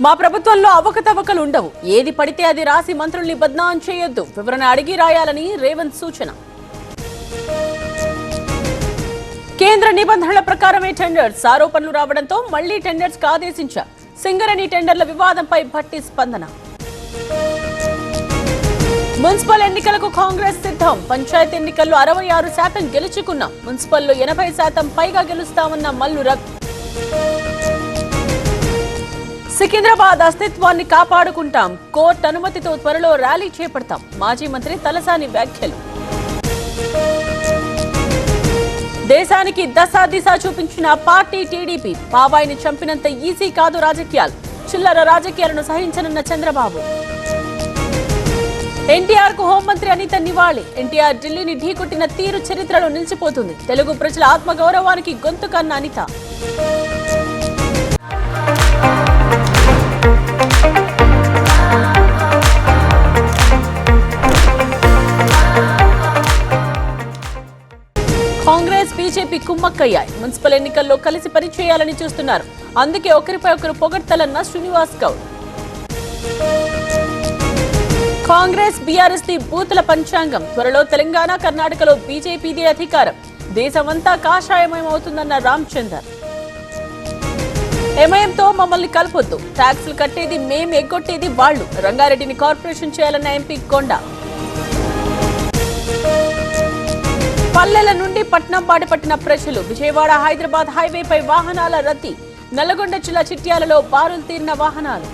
మా ప్రభుత్వంలో అవకతవకలు ఉండవు. ఏది పడితే అది రాసి మంత్రుల్ని బద్నాం చేయొద్దు. వివరణ అడిగి రాయాలని రేవంత్ సూచన. కేంద్ర నిబంధనల ప్రకారమే టెండర్స్ ఆరోపణలు రావడంతో మళ్లీ టెండర్స్ కు ఆదేశించారు. సింగరేణి టెండర్ల వివాదంపై భట్టి స్పందన. మున్సిపల్ ఎన్నికలకు కాంగ్రెస్ సిద్ధం. పంచాయతీ ఎన్నికల్లో 66% గెలుచుకున్నాం. మున్సిపల్లో 80% పైగా గెలుస్తామన్న మల్లు రవి. సికింద్రాబాద్ అస్తిత్వాన్ని కాపాడుకుంటాం. కోర్టు అనుమతితో త్వరలో ర్యాలీ చేపడతాం. మాజీ మంత్రి తలసాని వ్యాఖ్యలు. దేశానికి దశ దిశ చూపించిన పార్టీ టీడీపీ. బాబాయిని చంపినంత ఈజీ కాదు రాజకీయాలు. చిల్లర రాజకీయాలను సహించనున్న చంద్రబాబు. ఎన్టీఆర్ కు హోంమంత్రి అనిత నివాళి. ఎన్టీఆర్ ఢిల్లీని ఢీకొట్టిన తీరు చరిత్రలో నిలిచిపోతుంది. తెలుగు ప్రజల ఆత్మగౌరవానికి గొంతు కన్న అనిత. కాంగ్రెస్ బీజేపీ కుమ్మక్కయ్యాయి. మున్సిపల్ ఎన్నికల్లో కలిసి పనిచేయాలని చూస్తున్నారు. అందుకే ఒకరిపై ఒకరు పొగడ్తలన్న శ్రీనివాస్ గౌడ్. కాంగ్రెస్ బీఆర్ఎస్ ది బూతుల పంచాంగం. త్వరలో తెలంగాణ కర్ణాటకలో బీజేపీదే అధికారం. దేశమంతా కాషాయమయమవుతుందన్న రామచందర్. ఎంఐఎంతో మమ్మల్ని కలపొద్దు. ట్యాక్సులు కట్టేది మేం, ఎగ్గొట్టేది వాళ్లు. రంగారెడ్డిని కార్పొరేషన్ చేయాలన్న ఎంపీ కొండ. పల్లెల నుండి పట్నం బాటపట్టిన ప్రజలు. విజయవాడ హైదరాబాద్ హైవేపై వాహనాల రద్దీ. నల్లగొండ జిల్లా చిట్యాలలో బారులు తీరిన వాహనాలు.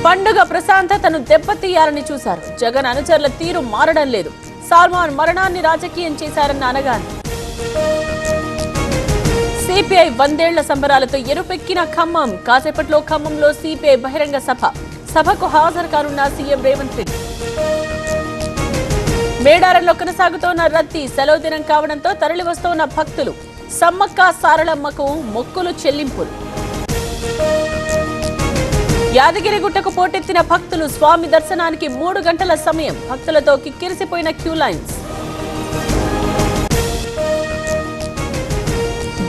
పండుగ ప్రశాంతతను దెబ్బతీయాలని చూశారు. జగన్ అనుచరుల తీరు మారడం లేదు. సల్మాన్ మరణాన్ని రాజకీయం చేశారన్న అనగాని. సిపిఐ 100 ఏళ్ల సంబరాలతో ఎరుపెక్కిన ఖమ్మం. కాసేపట్లో ఖమ్మంలో సిపిఐ బహిరంగ సభకు హాజరు కానున్న సీఎం రేవంత్ రెడ్డి. మేడారంలో కొనసాగుతోన్న రద్దీ. సెలవు దినం కావడంతో తరలి వస్తోన్న భక్తులు. సమ్మక్క సారళమ్మకు మొక్కులు చెల్లింపులు. యాదగిరిగుట్టకు పోటెత్తిన భక్తులు. స్వామి దర్శనానికి 3 గంటల సమయం. భక్తులతో కిక్కిరిసిపోయిన క్యూ లైన్స్.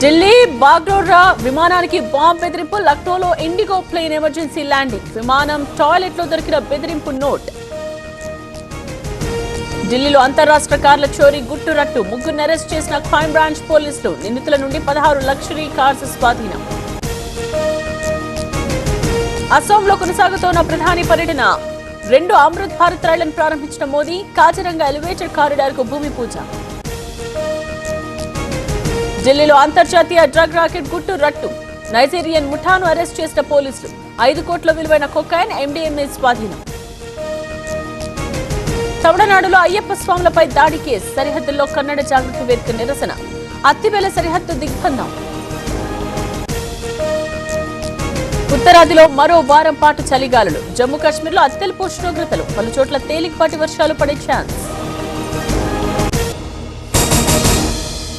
ఢిల్లీ బాగ్డోగ్రా విమానానికి బాంబు బెదిరింపు. లక్నోలో ఇండిగో ప్లేన్ ఎమర్జెన్సీ ల్యాండింగ్. విమానం టాయిలెట్ లో దొరికిన బెదిరింపు నోట్. ఢిల్లీలో అంతర్రాష్ట్ర కార్ల చోరీ గుట్టు రట్టు. 3 అరెస్ట్ చేసిన క్రైమ్ బ్రాంచ్ పోలీసులు. నిందితుల నుండి 16 లగ్జరీ కార్స్ స్వాధీనం. అసోంలో కొనసాగుతోన్న ప్రధాని పర్యటన. 2 అమృత్ భారత్ రైళ్లను ప్రారంభించిన మోదీ. కాజిరంగా ఎలివేటెడ్ కారిడార్ కు భూమి పూజ. ఢిల్లీలో అంతర్జాతీయ డ్రగ్ రాకెట్ గుట్టు రట్టు. నైజీరియన్ ముఠాను అరెస్ట్ చేసిన పోలీసులు. 5 కోట్ల విలువైన కొకైన్, ఎండీఎంఏ స్వాధీనం. తమిళనాడులో అయ్యప్ప స్వాములపై దాడి కేసు. సరిహద్దుల్లో కన్నడ జాగృతి వేదిక నిరసన. అత్తిబెల సరిహద్దు దిగ్బంధం. ఉత్తరాదిలో మరో వారం పాటు చలిగాలులు. జమ్మూ కాశ్మీర్లో అత్యల్ప ఉష్ణోగ్రతలు. పలుచోట్ల తేలికపాటి వర్షాలు పడే ఛాన్స్.